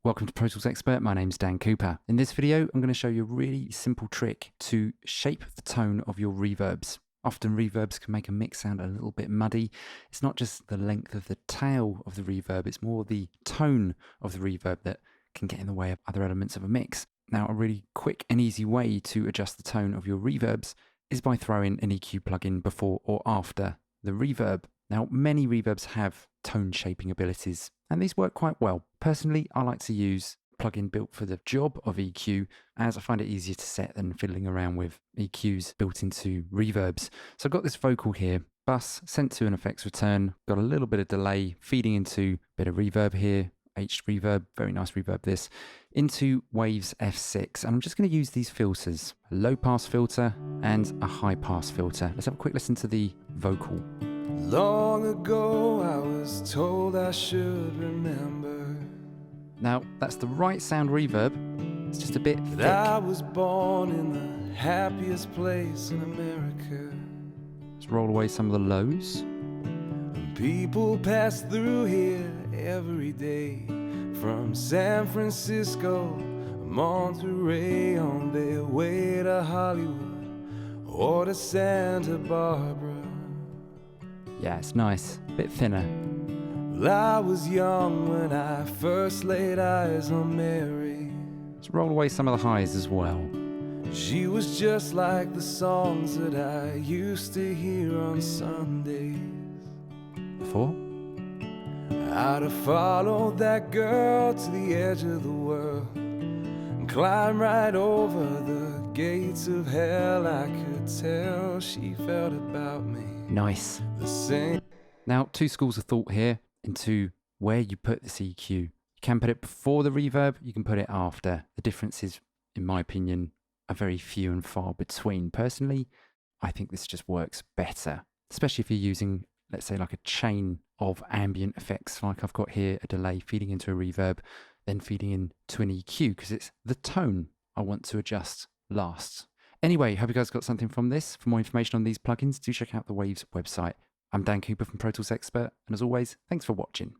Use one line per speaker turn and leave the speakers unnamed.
Welcome to Pro Tools Expert, my name's Dan Cooper. In this video, I'm going to show you a really simple trick to shape the tone of your reverbs. Often reverbs can make a mix sound a little bit muddy. It's not just the length of the tail of the reverb, it's more the tone of the reverb that can get in the way of other elements of a mix. Now, a really quick and easy way to adjust the tone of your reverbs is by throwing an EQ plugin before or after the reverb. Now, many reverbs have tone shaping abilities, and these work quite well. Personally, I like to use a plugin built for the job of EQ, as I find it easier to set than fiddling around with EQs built into reverbs. So I've got this vocal here, bus, sent to an effects return, got a little bit of delay, feeding into a bit of reverb here, H reverb, very nice reverb this, into Waves F6. And I'm just going to use these filters, a low pass filter and a high pass filter. Let's have a quick listen to the vocal.
Long ago I was told I should remember.
Now, that's the right sound reverb. It's just a bit thick.
I was born in the happiest place in America.
Let's roll away some of the lows.
People pass through here every day, from San Francisco, Monterey, on their way to Hollywood or to Santa Barbara.
Yeah, it's nice. A bit thinner.
Well, I was young when I first laid eyes on Mary.
Let's roll away some of the highs as well.
She was just like the songs that I used to hear on Sundays.
Before.
I'd have followed that girl to the edge of the world and climbed right over the gates of hell. I could tell she felt about me
Nice.
the same.
Now, two schools of thought here into where you put this EQ. You can put it before the reverb, you can put it after. The differences, in my opinion, are very few and far between. Personally, I think this just works better, especially if you're using, let's say, like a chain of ambient effects, like I've got here, a delay feeding into a reverb, then feeding into an EQ, because it's the tone I want to adjust last. Anyway, hope you guys got something from this. For more information on these plugins, do check out the Waves website. I'm Dan Cooper from Pro Tools Expert, and as always, thanks for watching.